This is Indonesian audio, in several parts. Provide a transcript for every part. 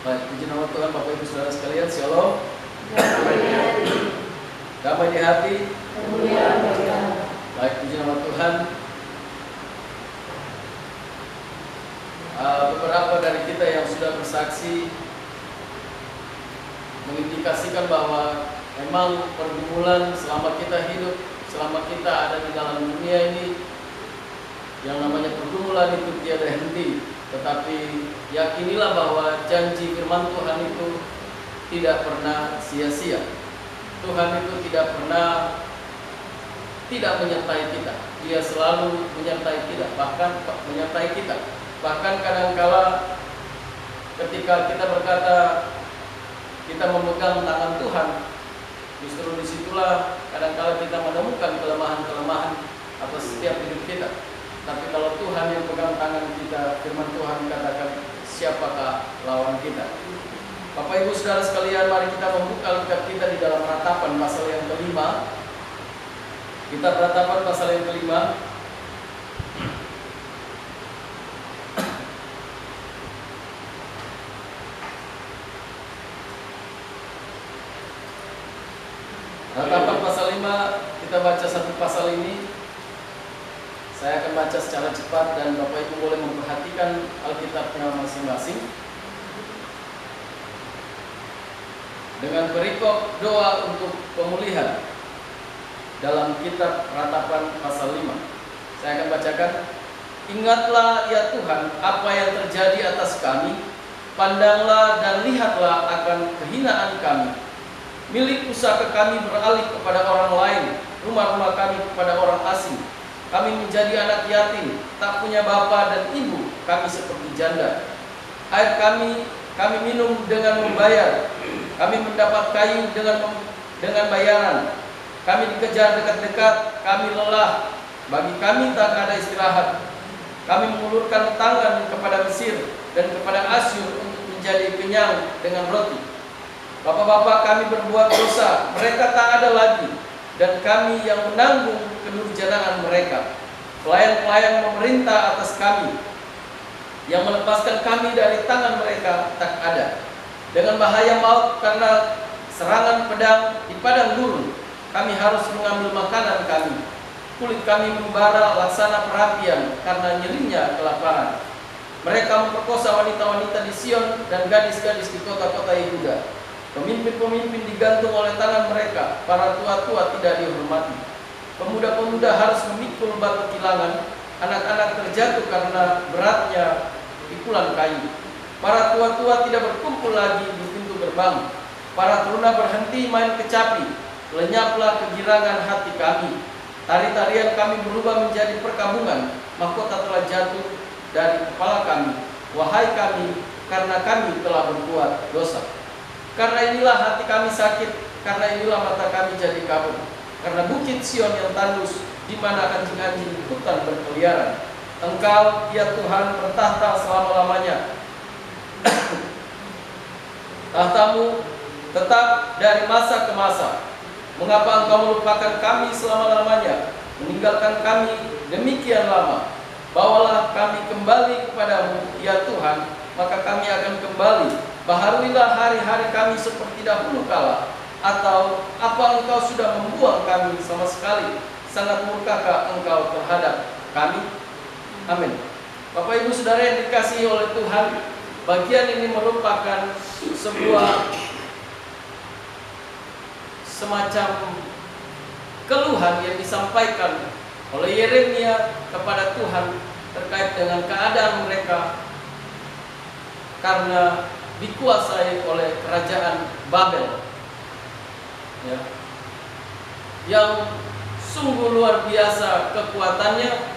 Baik, puji nama Tuhan, Bapak Ibu Saudara sekalian, Shalom. Damai di hati. Baik, puji nama Tuhan. Beberapa dari kita yang sudah bersaksi mengindikasikan bahwa memang pergumulan selama kita hidup, selama kita ada di dalam dunia ini, yang namanya pergumulan itu tiada henti. Tetapi yakinilah bahwa janji firman Tuhan itu tidak pernah sia-sia. Tuhan itu tidak pernah tidak menyertai kita. Dia selalu menyertai kita, bahkan menyertai kita. Bahkan kadangkala ketika kita berkata kita memegang tangan Tuhan, justru disitulah kadangkala kita menemukan kelemahan-kelemahan atas setiap hidup kita. Tapi kalau Tuhan yang pegang tangan kita, firman Tuhan katakan, siapakah lawan kita? Bapak Ibu Saudara sekalian, mari kita membuka Alkitab kita di dalam Ratapan pasal yang kelima. Kitab Ratapan pasal yang kelima. Ratapan pasal 5, kita baca satu pasal ini. Saya akan baca secara cepat dan Bapak Ibu boleh memperhatikan Alkitabnya masing-masing. Dengan perikop doa untuk pemulihan dalam kitab Ratapan pasal 5. Saya akan bacakan. Ingatlah ya Tuhan apa yang terjadi atas kami. Pandanglah dan lihatlah akan kehinaan kami. Milik pusaka kami beralih kepada orang lain, rumah-rumah kami kepada orang asing. Kami menjadi anak yatim, tak punya bapa dan ibu, kami seperti janda. Air kami minum dengan membayar. Kami mendapat kayu dengan bayaran. Kami dikejar dekat-dekat, kami lelah. Bagi kami tak ada istirahat. Kami mengulurkan tangan kepada Mesir dan kepada Asyur untuk menjadi kenyang dengan roti. Bapak-bapak kami berbuat dosa, mereka tak ada lagi, dan kami yang menanggung kedurjanaan mereka. Pelayan-pelayan memerintah atas kami, yang melepaskan kami dari tangan mereka tak ada. Dengan bahaya maut karena serangan pedang di padang gurun, kami harus mengambil makanan kami. Kulit kami membara laksana perapian karena nyerinya kelaparan. Mereka memperkosa wanita-wanita di Sion dan gadis-gadis di kota-kota Yehuda. Pemimpin-pemimpin digantung oleh tangan mereka, para tua-tua tidak dihormati. Pemuda-pemuda harus memikul batu kilangan, anak-anak terjatuh karena beratnya pikulan kayu. Para tua-tua tidak berkumpul lagi di pintu gerbang. Para teruna berhenti main kecapi, lenyaplah kegirangan hati kami. Tari-tarian kami berubah menjadi perkabungan, mahkota telah jatuh dari kepala kami. Wahai kami, karena kami telah berbuat dosa. Karena inilah hati kami sakit, karena inilah mata kami jadi kabur. Karena bukit Sion yang tandus, di mana anjing-anjing di hutan berkeliaran. Engkau, ya Tuhan, bertahta selama-lamanya. Tahtamu tetap dari masa ke masa. Mengapa engkau melupakan kami selama-lamanya, meninggalkan kami demikian lama? Bawalah kami kembali kepadamu, ya Tuhan, maka kami akan kembali. Baharuilah hari-hari kami seperti dahulu kala. Atau apa engkau sudah membuang kami sama sekali? Sangat murkakah engkau terhadap kami? Amin. Bapak Ibu Saudara yang dikasihi oleh Tuhan, bagian ini merupakan sebuah semacam keluhan yang disampaikan oleh Yeremia kepada Tuhan terkait dengan keadaan mereka karena dikuasai oleh kerajaan Babel, ya, yang sungguh luar biasa kekuatannya.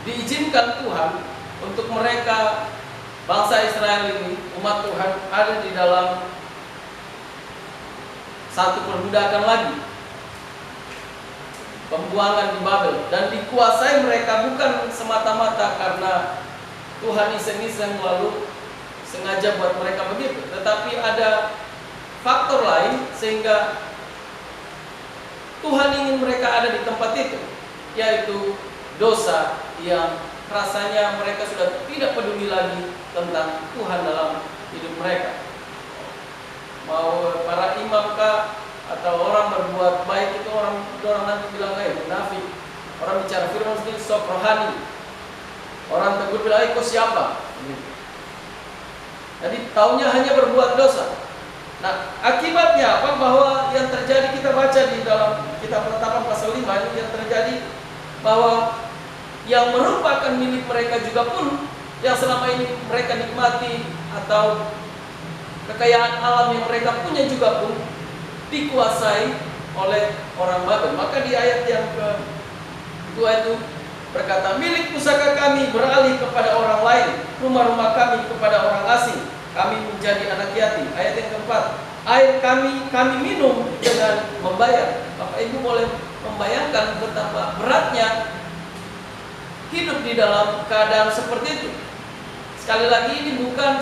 Diizinkan Tuhan untuk mereka, bangsa Israel ini, umat Tuhan, ada di dalam satu perbudakan lagi, pembuangan di Babel, dan dikuasai mereka bukan semata-mata karena Tuhan iseng-iseng lalu sengaja buat mereka begitu, tetapi ada faktor lain sehingga Tuhan ingin mereka ada di tempat itu, yaitu dosa yang rasanya mereka sudah tidak peduli lagi tentang Tuhan dalam hidup mereka. Mau para imam kah atau orang berbuat baik, itu orang nanti bilang munafik. Orang bicara firman sendiri sok rohani. Orang tegur bilang kau siapa? Jadi taunya hanya berbuat dosa. Nah, akibatnya apa? Bahwa yang terjadi, kita baca di dalam kitab Penetapan pasal 5 ini, yang terjadi bahwa yang merupakan milik mereka juga pun, yang selama ini mereka nikmati atau kekayaan alam yang mereka punya juga pun dikuasai oleh orang Babel. Maka di ayat yang kedua itu berkata, milik pusaka kami beralih kepada orang lain, rumah-rumah kami kepada orang asing, kami menjadi anak yatim. Ayat yang keempat, air kami minum dengan membayar. Bapak Ibu boleh membayangkan betapa beratnya hidup di dalam keadaan seperti itu. Sekali lagi, ini bukan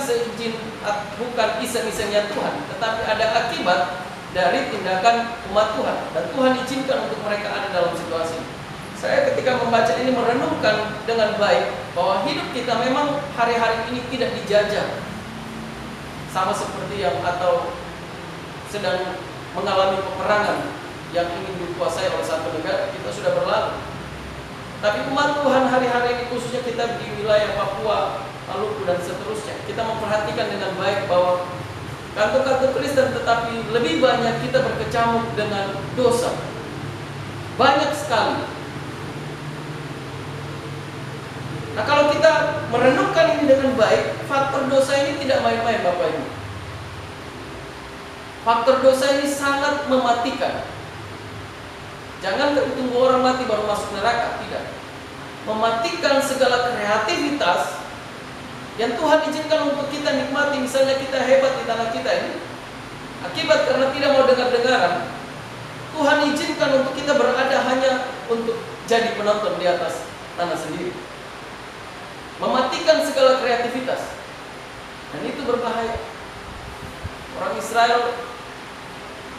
iseng-isengnya Tuhan, tetapi ada akibat dari tindakan umat Tuhan, dan Tuhan izinkan untuk mereka ada dalam situasi ini. Saya ketika membaca ini merenungkan dengan baik bahwa hidup kita memang hari-hari ini tidak dijajah sama seperti yang atau sedang mengalami peperangan yang ingin dikuasai oleh satu negara. Kita sudah berlalu. Tapi umat Tuhan hari-hari ini, khususnya kita di wilayah Papua, Maluku dan seterusnya, kita memperhatikan dengan baik bahwa kantor-kantor Kristen, tetapi lebih banyak kita berkecamuk dengan dosa. Banyak sekali. Nah, kalau kita merenungkan ini dengan baik, faktor dosa ini tidak main-main, Bapak Ibu. Faktor dosa ini sangat mematikan. Jangan tunggu orang mati baru masuk neraka, tidak. Mematikan segala kreativitas yang Tuhan izinkan untuk kita nikmati. Misalnya kita hebat di tanah kita ini, akibat karena tidak mau dengar-dengaran, Tuhan izinkan untuk kita berada hanya untuk jadi penonton di atas tanah sendiri. Mematikan segala kreativitas, dan itu berbahaya. Orang Israel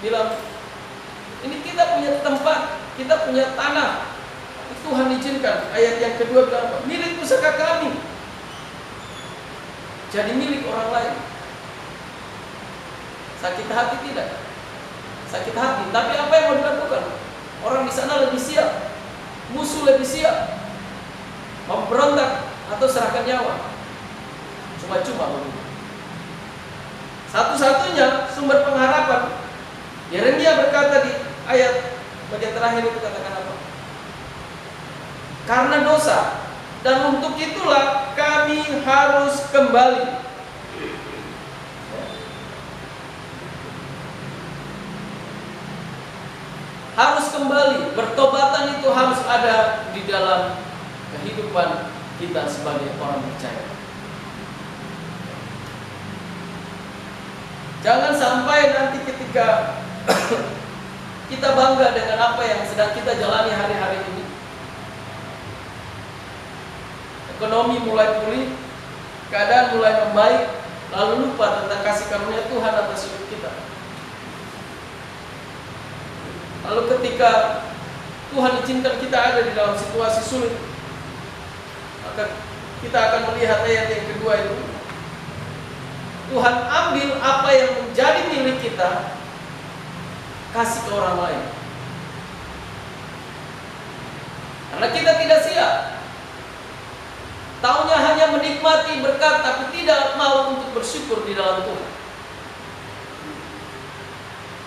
bilang, ini kita punya tempat, kita punya tanah, Tuhan izinkan. Ayat yang kedua bilang, milik pusaka kami jadi milik orang lain. Sakit hati tidak? Sakit hati. Tapi apa yang mau dilakukan? Orang di sana lebih siap, musuh lebih siap, memberontak atau serahkan nyawa. Cuma-cuma begitu. Satu-satunya sumber pengharapan, Yeremia berkata di ayat bagian terakhir itu, katakan apa? Karena dosa, dan untuk itulah kami harus kembali. Harus kembali. Bertobatan itu harus ada di dalam kehidupan kita sebagai orang percaya. Jangan sampai nanti ketika kita bangga dengan apa yang sedang kita jalani hari-hari ini, ekonomi mulai pulih, keadaan mulai membaik, lalu lupa tentang kasih karunia Tuhan atas hidup kita. Lalu ketika Tuhan izinkan kita ada di dalam situasi sulit, maka kita akan melihat ayat yang kedua itu, Tuhan ambil apa yang menjadi milik kita, kasih ke orang lain. Karena kita tidak siap, taunya hanya menikmati berkat, tapi tidak mau untuk bersyukur di dalam Tuhan.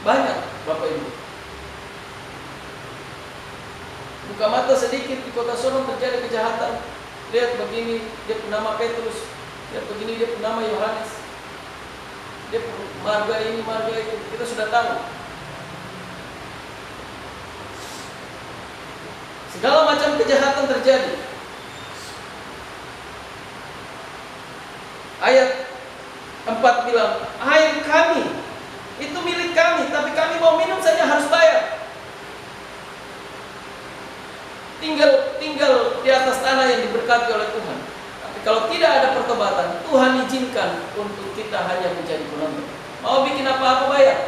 Banyak, Bapak Ibu. Buka mata sedikit, di kota Sodom terjadi kejahatan. Lihat begini, dia bernama Petrus. Lihat begini, dia bernama Yohanes. Dia marga ini, marga itu. Kita sudah tahu. Segala macam kejahatan terjadi. Ayat 4 bilang, air kami itu milik kami, tapi kami mau minum saja harus bayar. Tinggal di atas tanah yang diberkati oleh Tuhan. Tapi kalau tidak ada pertobatan, Tuhan izinkan untuk kita hanya menjadi penonton. Mau bikin apa-apa bayar.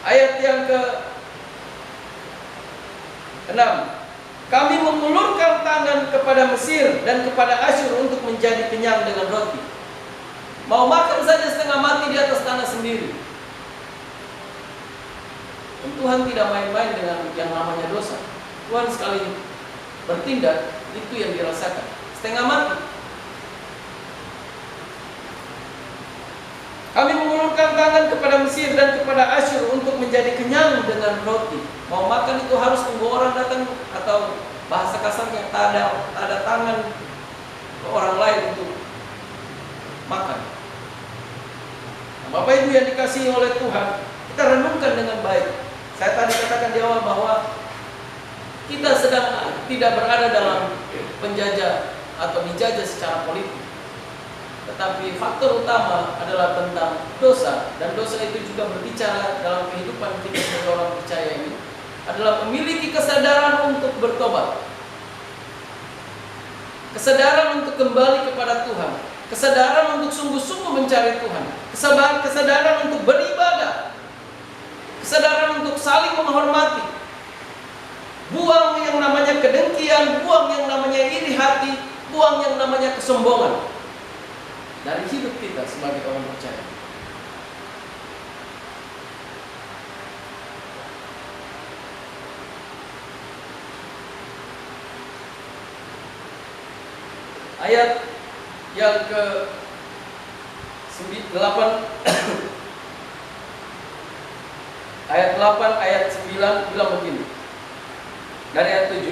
Ayat yang ke-6, Kami mengulurkan tangan kepada Mesir dan kepada Asyur untuk menjadi kenyang dengan roti. Mau makan saja setengah mati di atas tanah sendiri. Dan Tuhan tidak main-main dengan yang namanya dosa. Tuhan sekali bertindak, itu yang dirasakan. Setengah mati. Kami mengulurkan tangan kepada Mesir dan kepada Asyur untuk menjadi kenyang dengan roti. Mau makan itu harus tunggu orang datang, atau bahasa kasarnya tak ada tangan ke orang lain untuk makan. Nah, Bapak Ibu yang dikasihi oleh Tuhan, kita renungkan dengan baik. Saya tadi katakan di awal bahwa kita sedang tidak berada dalam penjajah atau dijajah secara politik. Tetapi faktor utama adalah tentang dosa. Dan dosa itu juga berbicara dalam kehidupan kita sebagai orang percaya ini adalah memiliki kesadaran untuk bertobat, kesadaran untuk kembali kepada Tuhan, kesadaran untuk sungguh-sungguh mencari Tuhan, kesadaran untuk beribadah, kesadaran untuk saling menghormati, buang yang namanya kedengkian, buang yang namanya iri hati, buang yang namanya kesombongan dari hidup kita sebagai orang percaya. Ayat yang ke-8 ayat 8, ayat 9 bilang begini. Dari ayat 7.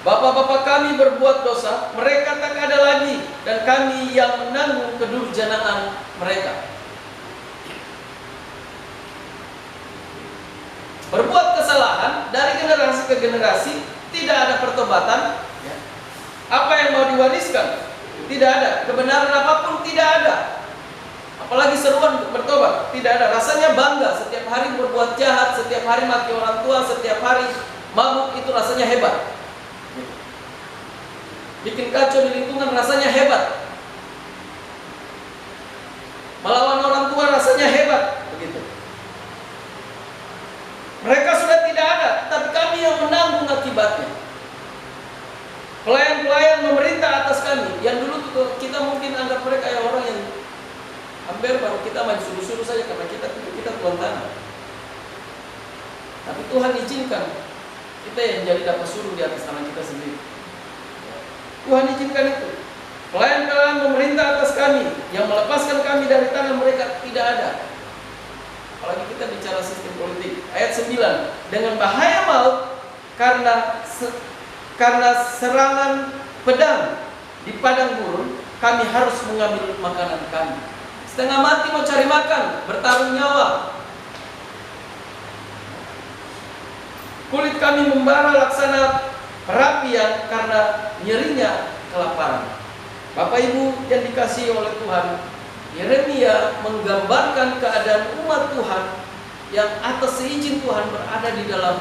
Bapak-bapak kami berbuat dosa, mereka tak ada lagi, dan kami yang menanggung kedurjanaan mereka. Berbuat kesalahan dari generasi ke generasi, tidak ada pertobatan. Apa yang mau diwariskan? Tidak ada. Kebenaran apapun tidak ada. Apalagi seruan untuk bertobat, tidak ada. Rasanya bangga setiap hari berbuat jahat, setiap hari maki orang tua, setiap hari mabuk, itu rasanya hebat. Bikin kacau di lingkungan rasanya hebat. Melawan orang tua rasanya hebat. Begitu. Mereka sudah tidak ada, tapi kami yang menanggung akibatnya. Pelayan-pelayan memerintah atas kami. Yang dulu kita mungkin anggap mereka ya orang yang hampir baru kita main suruh-suruh saja karena kita tuan tanah. Tapi Tuhan izinkan kita yang jadi dapat suruh di atas tanah kita sendiri. Tuhan izinkan itu. Pelayan-pelayan memerintah atas kami, yang melepaskan kami dari tangan mereka tidak ada. Apalagi kita bicara sistem politik. Ayat 9. Dengan bahaya maut karena serangan pedang di padang gurun, kami harus mengambil makanan kami. Setengah mati mau cari makan, bertaruh nyawa. Kulit kami membara laksana perapian karena nyerinya kelaparan. Bapak Ibu yang dikasihi oleh Tuhan, Yeremia menggambarkan keadaan umat Tuhan yang atas seizin Tuhan berada di dalam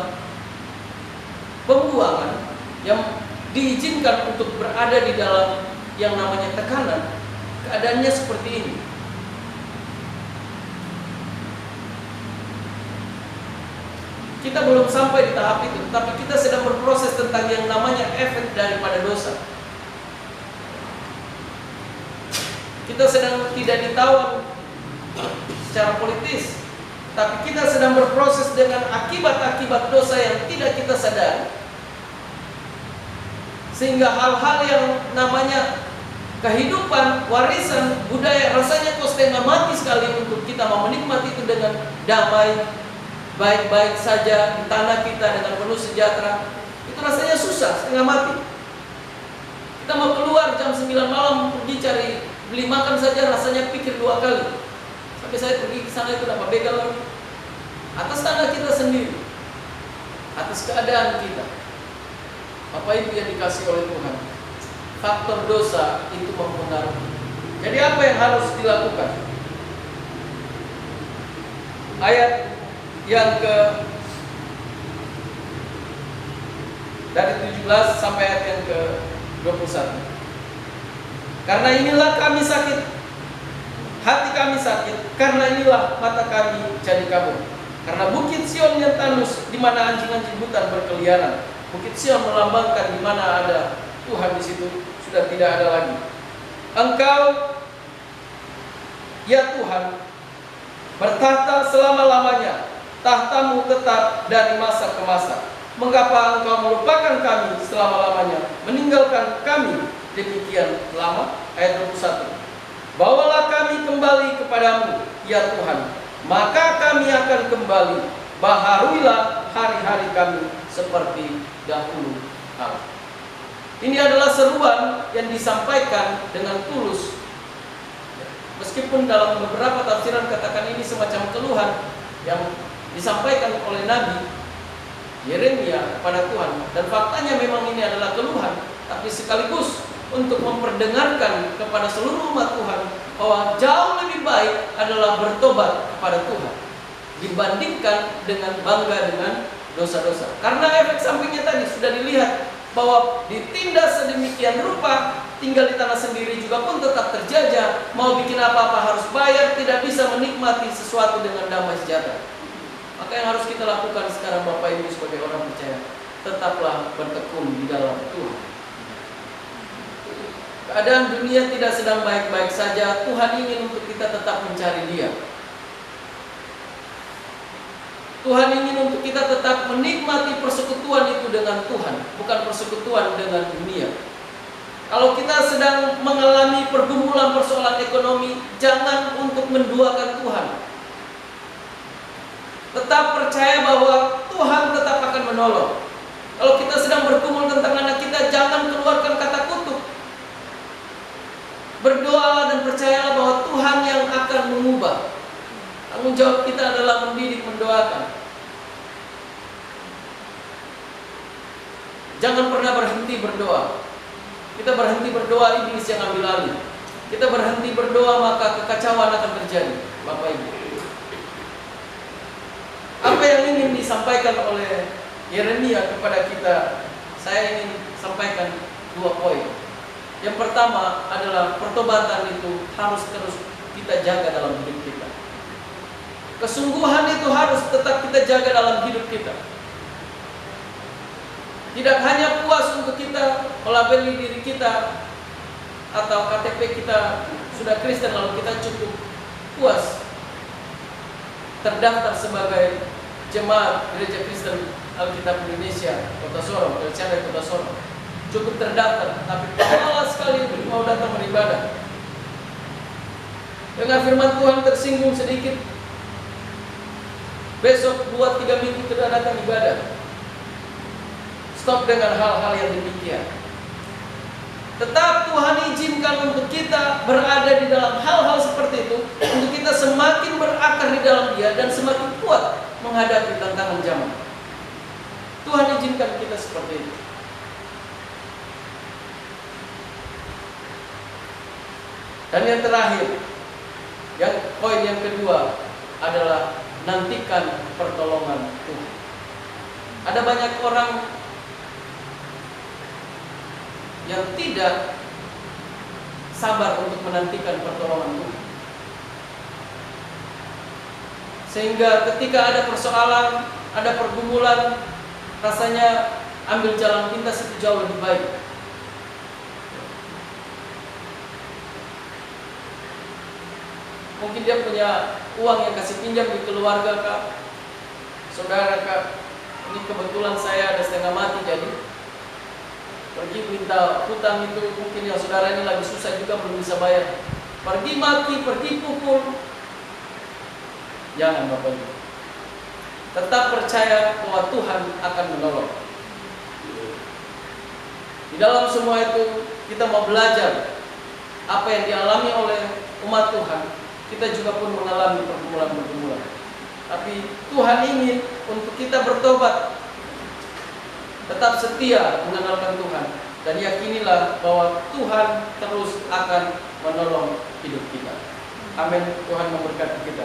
pembuangan, yang diizinkan untuk berada di dalam yang namanya tekanan. Keadaannya seperti ini. Kita belum sampai di tahap itu, tapi kita sedang berproses tentang yang namanya efek daripada dosa. Kita sedang tidak ditawan secara politis, tapi kita sedang berproses dengan akibat-akibat dosa yang tidak kita sadari. Sehingga hal-hal yang namanya kehidupan, warisan, budaya, rasanya kok setengah mati sekali untuk kita mau menikmati itu dengan damai, baik-baik saja di tanah kita dengan penuh sejahtera. Itu rasanya susah, setengah mati. Kita mau keluar jam 9 malam pergi cari beli makan saja rasanya pikir 2 kali. Sampai saya pergi ke sana itu dapat begal lagi. Atas tanah kita sendiri, atas keadaan kita. Bapak Ibu yang dikasih oleh Tuhan, faktor dosa itu mempengaruhi. Jadi apa yang harus dilakukan? Ayat yang dari 17 sampai ayat yang ke 21. Karena inilah kami sakit, hati kami sakit, karena inilah mata kami jadi kabur. Karena bukit Sion yang tandus, di mana anjing-anjing hutan berkeliaran, Bukit Sion melambangkan di mana ada Tuhan di situ, sudah tidak ada lagi. Engkau, ya Tuhan, bertahta selama-lamanya, tahtamu tetap dari masa ke masa. Mengapa engkau melupakan kami selama-lamanya, meninggalkan kami demikian lama? Ayat 21. Bawalah kami kembali kepadamu, ya Tuhan, maka kami akan kembali. Baharuilah hari-hari kami seperti dahulu kala. Ini adalah seruan yang disampaikan dengan tulus. Meskipun dalam beberapa tafsiran katakan ini semacam keluhan yang disampaikan oleh Nabi Yeremia kepada Tuhan, dan faktanya memang ini adalah keluhan, tapi sekaligus untuk memperdengarkan kepada seluruh umat Tuhan bahwa jauh lebih baik adalah bertobat kepada Tuhan dibandingkan dengan bangga dengan dosa-dosa. Karena efek sampingnya tadi sudah dilihat bahwa ditindas sedemikian rupa, tinggal di tanah sendiri juga pun tetap terjajah, mau bikin apa-apa harus bayar, tidak bisa menikmati sesuatu dengan damai sejahtera. Maka yang harus kita lakukan sekarang Bapak Ibu sebagai orang percaya, tetaplah bertekun di dalam Tuhan. Keadaan dunia tidak sedang baik-baik saja, Tuhan ingin untuk kita tetap mencari Dia. Tuhan ingin untuk kita tetap menikmati persekutuan itu dengan Tuhan, bukan persekutuan dengan dunia. Kalau kita sedang mengalami pergumulan persoalan ekonomi, jangan untuk menduakan Tuhan. Tetap percaya bahwa Tuhan tetap akan menolong. Kalau kita sedang bergumul tentang anak kita, jangan keluarkan kata kutuk. Berdoalah dan percayalah bahwa Tuhan yang akan mengubah. Tanggung jawab kita adalah mendidik, mendoakan. Jangan pernah berhenti berdoa. Kita berhenti berdoa, iblis yang ambil alih. Kita berhenti berdoa, maka kekacauan akan terjadi, Bapak Ibu. Apa yang ingin disampaikan oleh Yeremia kepada kita, saya ingin sampaikan 2 poin. Yang pertama adalah pertobatan itu harus terus kita jaga dalam hidup kita. Kesungguhan itu harus tetap kita jaga dalam hidup kita. Tidak hanya puas untuk kita melabeli diri kita atau KTP kita sudah Kristen lalu kita cukup puas terdaftar sebagai jemaat Gereja Kristen Alkitab Indonesia Kota Sorong, LCD Kota Sorong. Cukup terdaftar, tapi malas sekali mau datang beribadah. Dengan firman Tuhan tersinggung sedikit, besok 2-3 minggu tidak datang ibadah. Stop dengan hal-hal yang demikian. Tetap Tuhan izinkan untuk kita berada di dalam hal-hal seperti itu, untuk kita semakin berakar di dalam Dia dan semakin kuat menghadapi tantangan zaman. Tuhan izinkan kita seperti itu. Dan yang terakhir, poin yang kedua adalah nantikan pertolongan Tuhan. Ada banyak orang yang tidak sabar untuk menantikan pertolongan Tuhan. Sehingga ketika ada persoalan, ada pergumulan, rasanya ambil jalan pintas itu jauh lebih baik. Mungkin dia punya uang yang kasih pinjam di keluarga kak, saudara kak, ini kebetulan saya ada setengah mati jadi pergi minta hutang itu, mungkin yang saudara ini lagi susah juga belum bisa bayar. Pergi maki, pergi pukul. Jangan Bapak Ibu. Tetap percaya bahwa Tuhan akan menolong. Di dalam semua itu kita mau belajar apa yang dialami oleh umat Tuhan. Kita juga pun mengalami pergumulan-pergumulan. Tapi Tuhan ingin untuk kita bertobat, tetap setia mengandalkan Tuhan, dan yakinilah bahwa Tuhan terus akan menolong hidup kita. Amin. Tuhan memberkati kita.